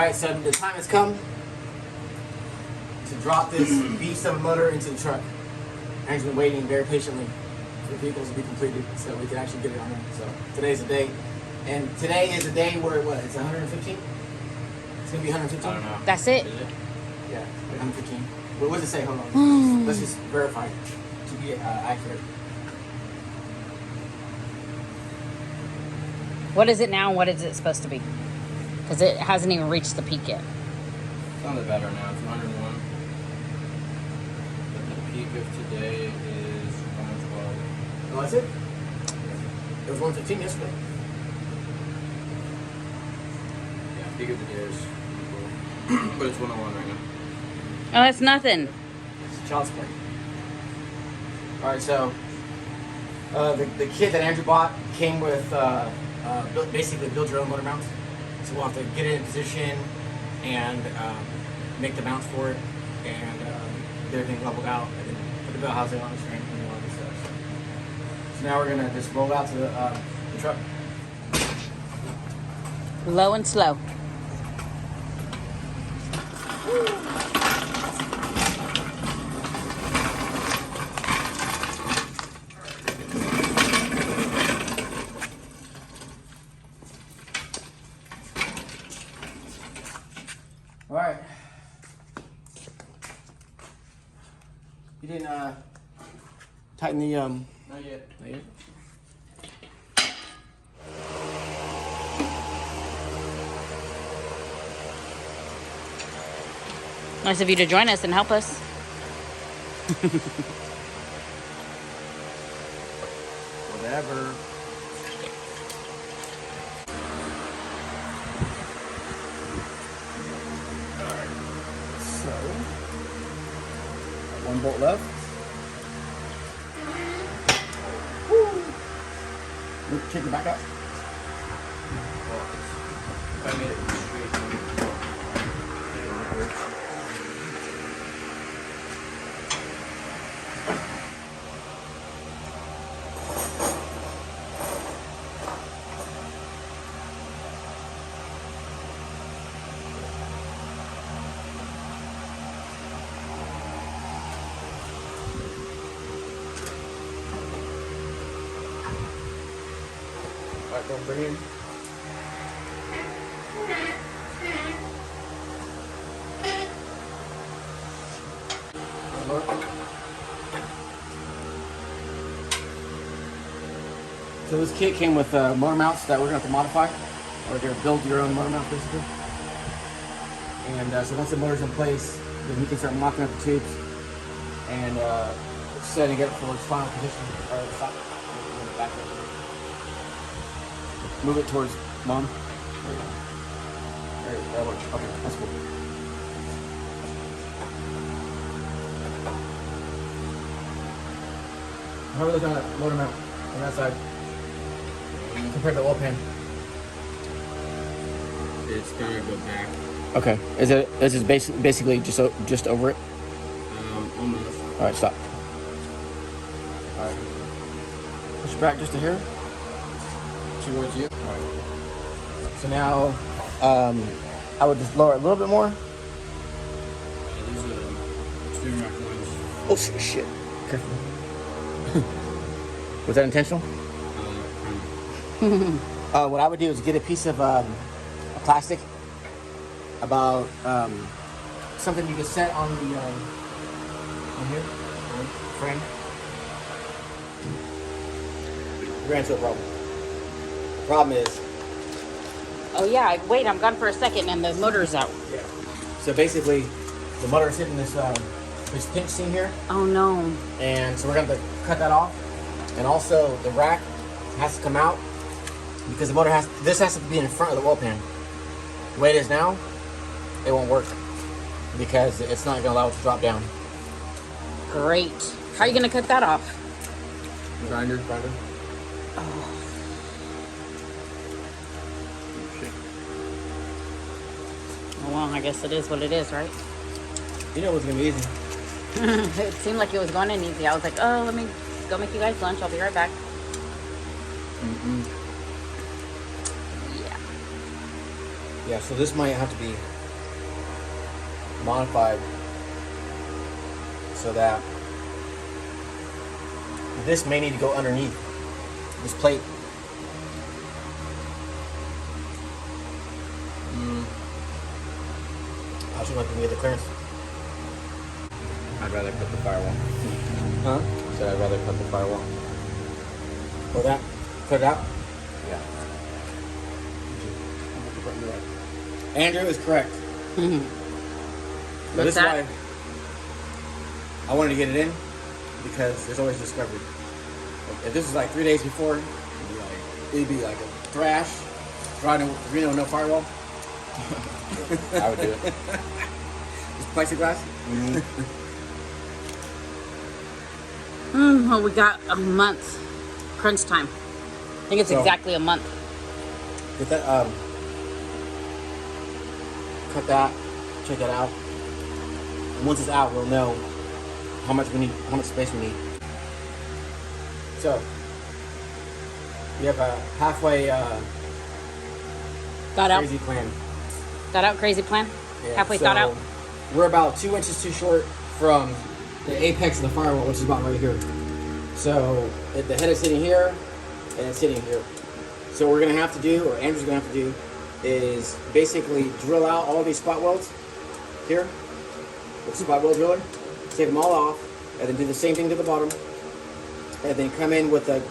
Alright, so the time has come to drop this beast of a motor into the truck. Hank's been waiting very patiently for the vehicles to be completed so we can actually get it on there. So today's the day. And today is the day where what? It's 115? It's gonna be 115? I don't know. That's it? Yeah, 115. What does it say? Hold on. Let's just verify to be accurate. What is it now and what is it supposed to be? Because it hasn't even reached the peak yet. It's on the better now. It's 101. But the peak of today is 112. Oh, that's it? It was 115 yesterday. Yeah, peak of the day is 112. But it's 101 right now. Oh, that's nothing. It's child's play. Alright, so the kit that Andrew bought came with basically build your own motor mounts. So we'll have to get it in position and make the mounts for it and get everything leveled out and then put the bell housing on the string and all this stuff. So now we're gonna just roll out to the truck. Low and slow. All right. You didn't tighten the Not yet. Not yet? Nice of you to join us and help us. Whatever. So, one bolt left. Woo! Check it back up. If I made it straight, it won't work. Alright, don't bring in. So this kit came with motor mounts that we're going to have to modify. Or you're going to build your own motor mount basically. And so once the motor's in place, then you can start mocking up the tubes and setting it for its final position. Or stop. Back up. Move it towards mom. There you go. There, that works. Okay, that's cool. How are we looking at that motor mount on that side compared to the oil pan? It's gonna go back. Okay. Is it basically just over it? Almost. All right, stop. All right. Push back just a hair. Towards you. All right. So now, I would just lower it a little bit more. Yeah, these are 2 Mach 1s. Oh shit! Careful. Was that intentional? What I would do is get a piece of a plastic, about something you can set on the on here, frame. We ran into a problem. The problem is, Oh yeah, wait, I'm gone for a second and the motor's out. yeah. So basically, the motor is hitting this pinch seam here, Oh no. and so we're gonna have to cut that off. And also, the rack has to come out because the motor this has to be in front of the oil pan. The way it is now, it won't work because it's not gonna allow it to drop down. Great. How are you gonna cut that off? Grinder. Well, I guess it is what it is, right? You know it was gonna be easy. It seemed like it was going in easy. I was like, oh, let me go make you guys lunch. I'll be right back. Mm-mm. Yeah. Yeah, so this might have to be modified so that this may need to go underneath this plate. I should like to get the clearance. I'd rather cut the firewall. Huh? Said I'd rather cut the firewall. Or that? Cut it out? Yeah. Andrew is correct. Mhm. But this What's is that? why I wanted to get it in, because there's always discovery. Like, if this was like 3 days before, it'd be like a thrash. Reno, no firewall. I would do it. Just plexiglass. Well, we got a month. Crunch time. I think it's So- exactly a month. Get that. Cut that. Check that out. And once it's out, we'll know how much we need, how much space we need. So we have a halfway Thought out. crazy plan. Thought out. Crazy plan. Yeah, Halfway so thought out. We're about 2 inches too short from the apex of the firewall, which is about right here. So the head is sitting here, and it's sitting here. So what we're gonna have to do, or Andrew's gonna have to do, is basically drill out all these spot welds here with the spot weld driller, take them all off, and then do the same thing to the bottom, and then come in with a.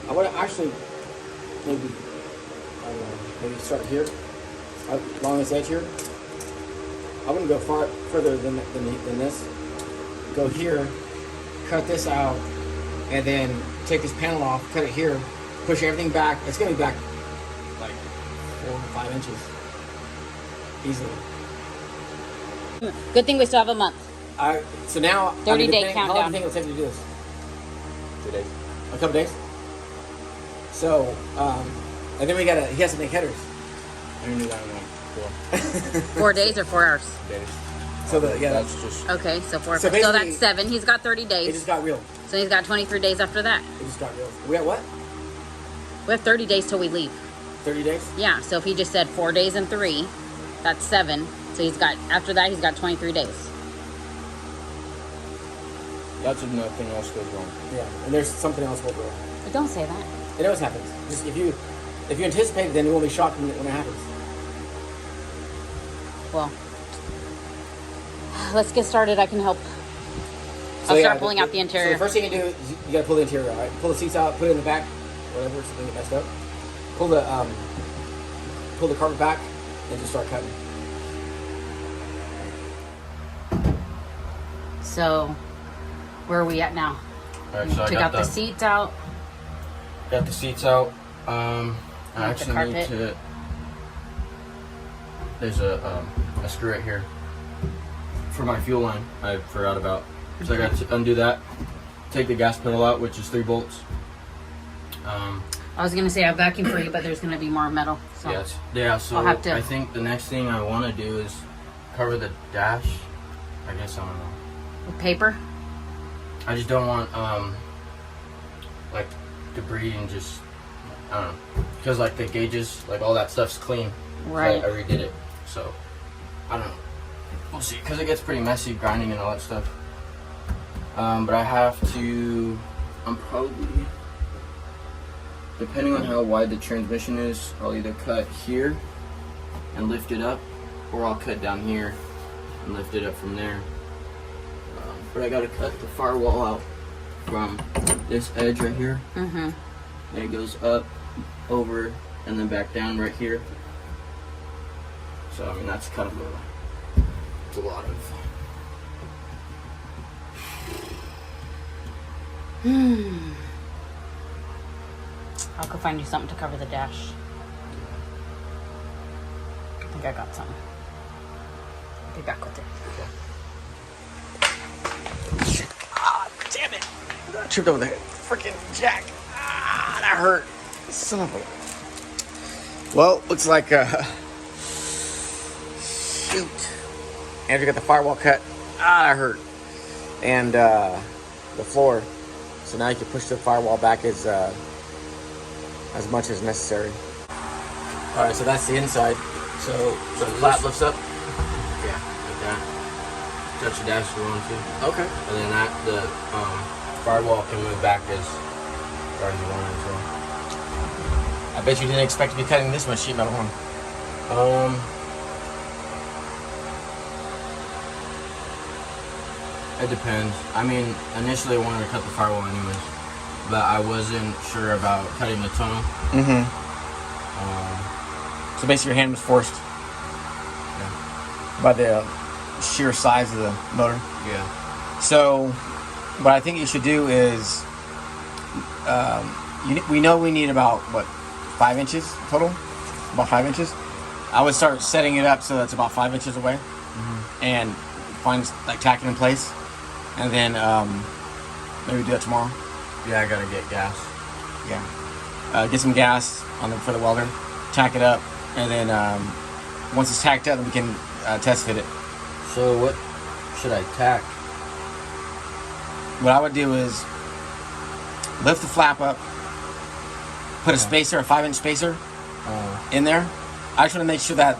I want to actually maybe I don't know, maybe start here along this edge here. I wouldn't go further than this. Go here, cut this out, and then take this panel off, cut it here, push everything back. It's going to be back like 4 or 5 inches. Easily. Good thing we still have a month. So now, 30-day how long countdown. do you think it'll take to do this? 2 days. A couple days? So, and then he has to make headers. I knew that in like 4 days or 4 hours. 4 days. So That's just Okay, so 4. So So, basically- that's 7. He's got 30 It days. just got real. So he's got 23 days after that. It just got real. We at what? We have 30 days till we leave. 30 days? Yeah, so if he just said 4 days and 3, that's 7. So he's got, after that, he's got 23 days. that's if nothing else goes wrong. Yeah. And there's something else will go. But don't say that. It always happens. Just if you anticipate it, then you won't be shocked when it happens. Well, let's get started. I can help. So I'll yeah, start pulling out the So interior. the first thing you do is you gotta pull the interior out. Right? Pull the seats out, put it in the back, whatever, so they get messed up. Pull the carpet back, and just start cutting. So, where are we at now? Alright, so I Took out the seats out. got the seats out. I the actually need carpet. to. There's a screw right here for my fuel line. I forgot about. So I got to undo that. Take the gas pedal out, which is 3 bolts. I was gonna say I vacuum for you, but there's gonna be more metal. So. Yeah. So I'll have to- I think the next thing I want to do is cover the dash. I guess I don't know. With paper. I just don't want like debris and just I don't know, because like the gauges, like all that stuff's clean. Right. I redid it, so I don't know. We'll see, because it gets pretty messy grinding and all that stuff. But I have to. I'm probably, depending on how wide the transmission is, I'll either cut here and lift it up, or I'll cut down here and lift it up from there. But I gotta cut the firewall out from this edge right here. Mm-hmm. And it goes up, over, and then back down right here. So I mean that's kind of it's a lot of. I'll go find you something to cover the dash. I think I got something. I'll be back with it. Ah, damn it! I tripped over the freaking jack. Ah, that hurt. Son of a. Well, looks like shoot. Andrew got the firewall cut. Ah, that hurt. And the floor. So now you can push the firewall back as much as necessary. All right, so that's the inside. So the flap lifts up. Yeah. touch the dash if you want to. Okay. And then the firewall can move back as far as you want it to. I bet you didn't expect to be cutting this much sheet metal, huh? It depends. I mean, initially I wanted to cut the firewall anyways, but I wasn't sure about cutting the tunnel. Mm-hmm. So basically your hand was forced by the sheer size of the motor. Yeah. So what I think you should do is, we know we need about, 5 inches total? About 5 inches? I would start setting it up so that's about 5 inches away. Mm-hmm. And find, tack it in place. And then maybe do that tomorrow. Yeah, I gotta get gas. Yeah. Get some gas for the welder, tack it up, and then once it's tacked up, then we can test fit it. So what should I tack? What I would do is lift the flap up, put a spacer, a 5-inch spacer in there. I just want to make sure that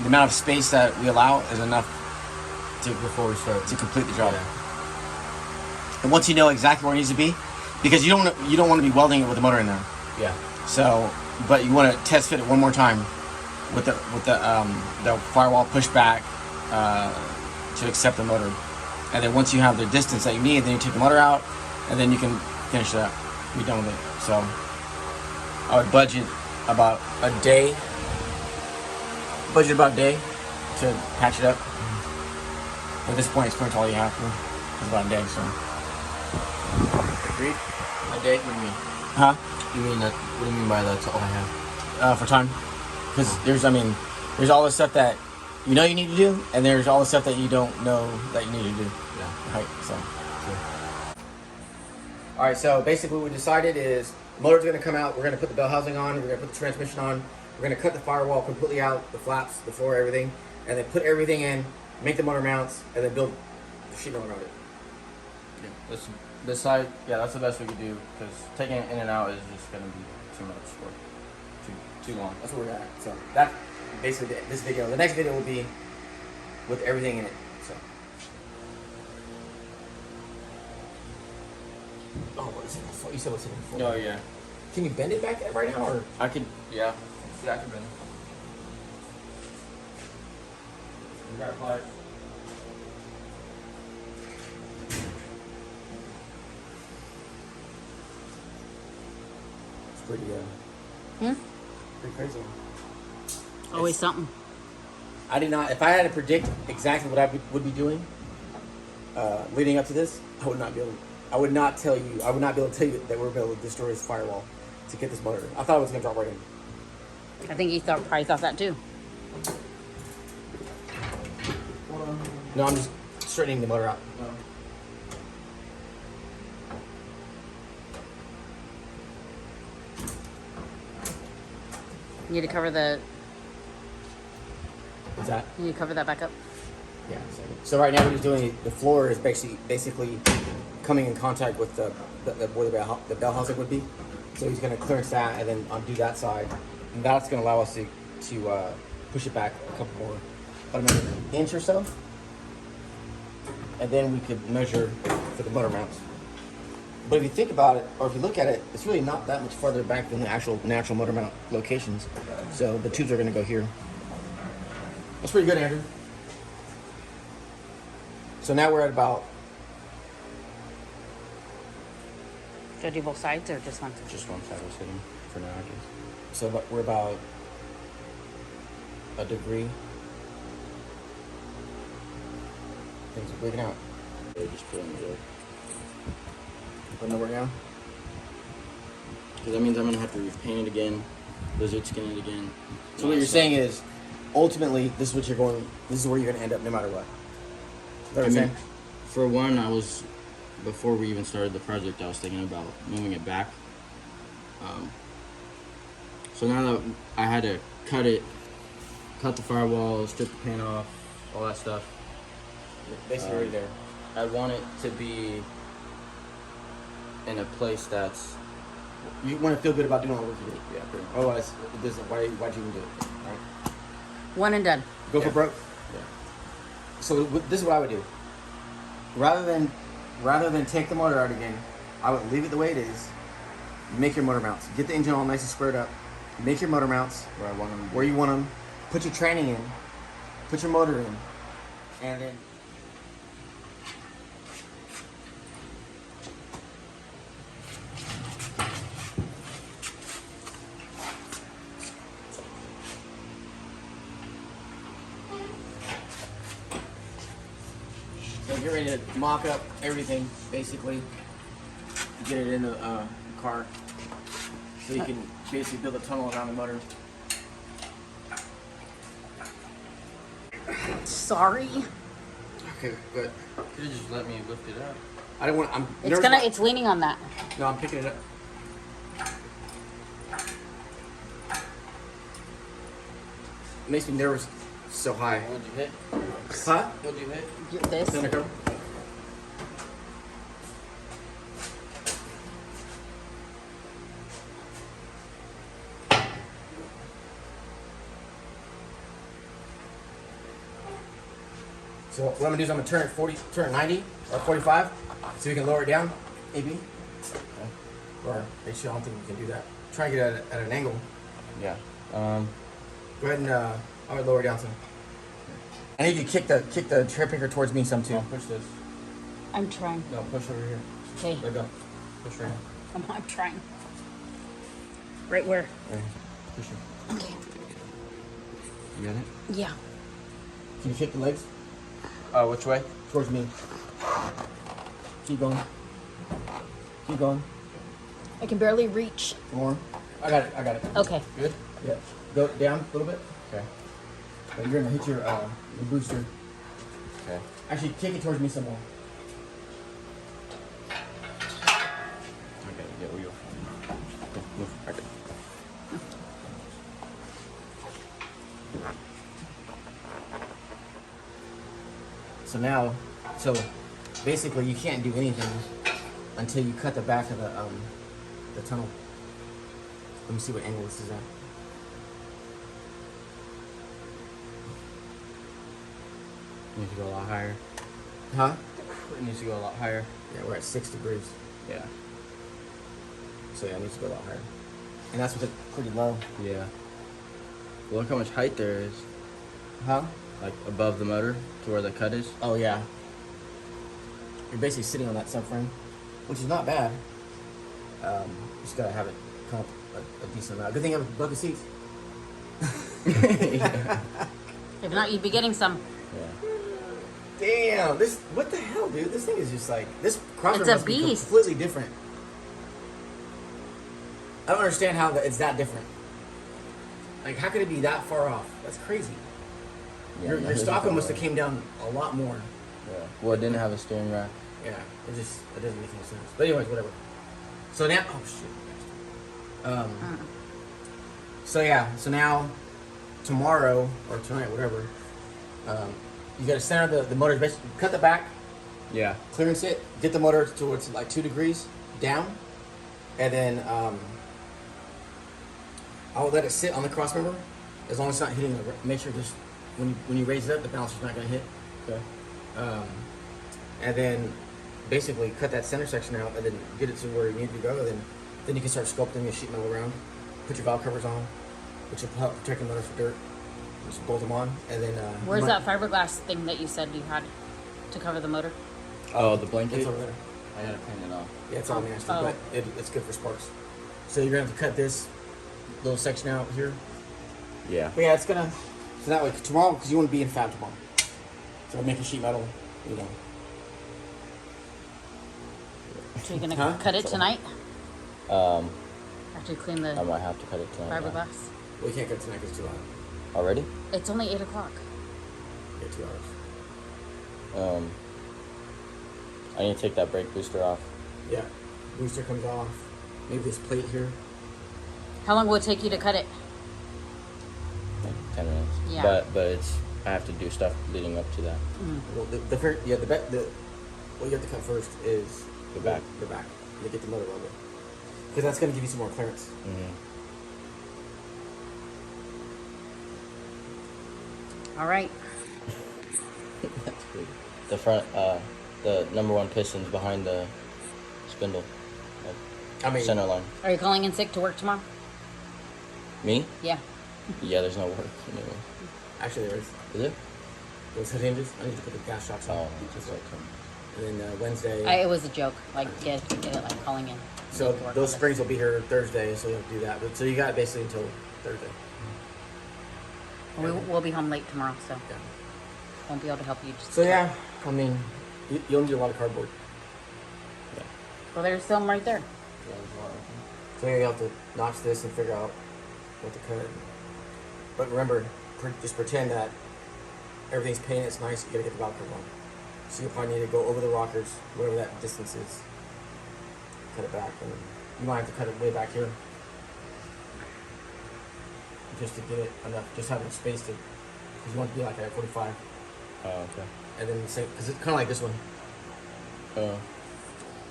the amount of space that we allow is enough Before we start to complete the job. Yeah. And once you know exactly where it needs to be, because you don't want to be welding it with the motor in there. Yeah. So, but you want to test fit it one more time with the firewall pushed back to accept the motor, and then once you have the distance that you need, then you take the motor out, and then you can finish that. Be done with it. So, I would budget about a day. To patch it up. At this point, it's pretty much all you have to. It's about a day, so. Agreed. A day? What do you mean? Huh? You mean that? What do you mean by that's all I have? For time. Because there's all the stuff that you know you need to do, and there's all the stuff that you don't know that you need to do. Yeah. Right, so. Alright, so basically what we decided is the motor's going to come out, we're going to put the bell housing on, we're going to put the transmission on, we're going to cut the firewall completely out, the flaps, the floor, everything, and then put everything in, make the motor mounts, and then build the sheet metal around it. Yeah. This side, yeah, that's the best we could do because taking it in and out is just gonna be too much work, too long. That's where we're at. So that basically this video. The next video will be with everything in it. So. Oh, what is it? You said what's in it before? Oh yeah. Can you bend it back right now, or? I could. Yeah. Yeah, I can bend it. You got pliers? It's pretty pretty crazy. Always something. I did not. If I had to predict exactly what I would be doing leading up to this, I would not be able. I would not tell you. I would not be able to tell you that we're able to destroy this firewall to get this motor. I thought it was gonna drop right in. I think he probably thought that too. No, I'm just straightening the motor out. You need to cover the. What's that? You need to cover that back up. Yeah. So right now what he's doing, the floor is basically coming in contact with where the bell housing would be. So he's going to clearance that and then undo that side, and that's going to allow us to push it back a couple more, about another inch or so, and then we could measure for the motor mounts. But if you think about it, or if you look at it, it's really not that much farther back than the actual natural motor mount locations. So the tubes are going to go here. That's pretty good, Andrew. So now we're at about Should I do both sides or just one? Just one side was hitting for now, I guess. So we're about a degree. Things are breaking out. They just put in the wood. Putting the work now? Because that means I'm gonna have to repaint it again, lizard skin it again. So what you're saying is, ultimately, this is what you're going. This is where you're gonna end up, no matter what. Is that what you're saying? For one, before we even started the project, I was thinking about moving it back. So now that I had to cut the firewall, strip the paint off, all that stuff. Basically, right there. I want it to be in a place that's. You want to feel good about doing all the work you did. Yeah, pretty much. Otherwise, why'd you even do it? All right. One and done. Go for broke. Yeah. So this is what I would do. Rather than take the motor out again, I would leave it the way it is. Make your motor mounts. Get the engine all nice and squared up. Make your motor mounts Where I want them. where you want them. Put your training in. Put your motor in, and then. So get ready to mock up everything, basically. Get it in the car, so you can basically build a tunnel around the motor. Sorry. Okay, good. Could have just let me lift it up. I don't want. I'm. It's nervous gonna. about- It's leaning on that. No, I'm picking it up. It makes me nervous. So high. What'd you hit? Huh? What'd you hit? This. Center cover. So what I'm gonna do is I'm gonna turn it 40, turn it 90 or 45, so we can lower it down, maybe. Okay. Or actually, I don't think we can do that. Try and get it at an angle. Yeah. Go ahead and I would lower it down some. I need you to kick the chair picker towards me some too. No, push this. I'm trying. No, push over here. Okay. Let go. Push right here. I'm trying. Right where? Right here. Push it. Okay. You got it? Yeah. Can you kick the legs Which way? towards me? Keep going. Keep going. I can barely reach. More. I got it. I got it. Okay. Good. Yeah. Go down a little bit. Okay. And you're gonna hit your booster. Okay. Actually, kick it towards me some more. Okay, yeah, we go. Go, move. Okay. So basically you can't do anything until you cut the back of the tunnel. Let me see what angle this is at. It needs to go a lot higher. Huh? It needs to go a lot higher. Yeah, we're at 6 degrees. Yeah. So yeah, it needs to go a lot higher. And that's with it pretty low. Yeah. Well, look how much height there is. Huh? Like above the motor to where the cut is. Oh yeah. You're basically sitting on that subframe, which is not bad. Just gotta have it come up a decent amount. Good thing I have a bucket seats. Yeah. If not, you'd be getting some. Yeah. Damn, this, what the hell, dude? This thing is just like, this crossover It's a must be beast. completely different. I don't understand how it's that different. Like, how could it be that far off? That's crazy. Yeah, Your stock must have came down a lot more. Yeah. Well, it didn't have a steering rack. Yeah, it doesn't make any sense. But anyways, whatever. So now, oh shit. So yeah, so now, tomorrow, or tonight, whatever, you gotta center the motor, basically cut the back, Yeah. clearance it, get the motor towards like 2 degrees down, and then I'll let it sit on the cross member, as long as it's not hitting the, make sure just, when you raise it up, the balancer's not gonna hit. Okay. And then basically cut that center section out, and then get it to where you need to go, then you can start sculpting your sheet metal around, put your valve covers on, which will help protect the motor from dirt. Just bolt them on, and then Where's that fiberglass thing that you said you had to cover the motor? Oh, the blanket. It's over there. I gotta clean it off. Yeah, it's all nasty, Oh. but it's good for sparks. So you're gonna have to cut this little section out here. Yeah. But yeah, it's gonna. So that way tomorrow, because you want to be in fab tomorrow. So making sheet metal, you know. So you're gonna Huh? cut it tonight Um, after you clean the I might have to cut it tonight. yeah. fiberglass? Well, you can't cut it tonight because it's too loud. Already? It's only 8 o'clock. Yeah, 2 hours. I need to take that brake booster off. Yeah. Booster comes off. Maybe this plate here. How long will it take you to cut it? Like 10 minutes. Yeah. But it's I have to do stuff leading up to that. Well, the first, yeah, what you have to cut first is The back. The back. To get the motor level. Because that's gonna give you some more clearance. All right. That's good. The front, the number one piston's behind the spindle. I mean, Center line. Are you calling in sick to work tomorrow? Me? Yeah. Yeah, there's no work anyway. actually, there is. Is it? Those head hinges. I need to put the gas shocks on. Oh, just like And then Wednesday. It was a joke. Like get it like calling in. So To work those with springs will be here Thursday, so you'll do that. But so you got basically until Thursday. us. We'll be home late tomorrow, so Yeah. won't be able to help you. Just So yeah, I mean, you'll need a lot of cardboard. Well, there's some right there. So you have to notch this and figure out what to cut. But remember, just pretend that everything's painted. It's nice. You gotta get the valve curve on. So you'll probably need to go over the rockers, whatever that distance is. Cut it back, and you might have to cut it way back here, just to get it enough. Just have enough space to, because you want to be like at 45, Oh, okay. and then same, because it's kind of like this one.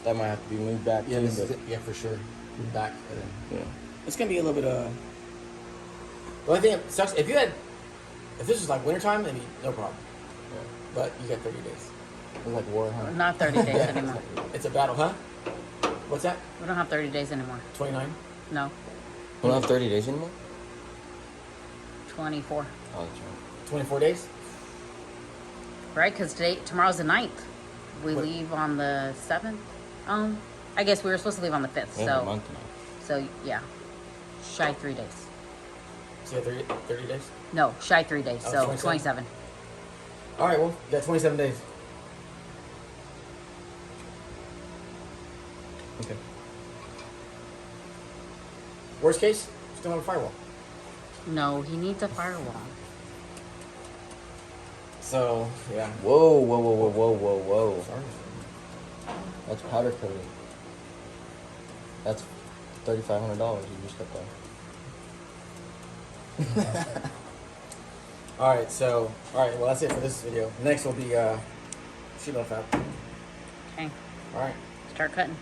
That might have to be moved back Yeah, too, this is but it. Yeah, for sure. Move back, and then yeah. it's gonna be a little bit. The only thing that sucks if this was like wintertime, then no problem. Yeah. But you got 30 days. It's like war, huh? Not 30 days anymore. It's a battle, huh? What's that? We don't have 30 days anymore. 29. No, We don't have 30 days anymore? 24. Oh, that's right. 24 days. Right? Because tomorrow's the 9th. We What? leave on the 7th. I guess we were supposed to leave on the 5th. We have a So, month now. so yeah, shy 3 days. So you got 30 days. No, shy 3 days. Oh, So 27. 27. All right. Well, you got 27 days. Okay. Worst case, still on a firewall. No, he needs a firewall. So yeah. Whoa, whoa, whoa, whoa, whoa, whoa, whoa. Sorry. That's powder coating. That's $3,500 you just got there. All right. So well, that's it for this video. Next will be sheet metal fab. Okay, All right. start cutting.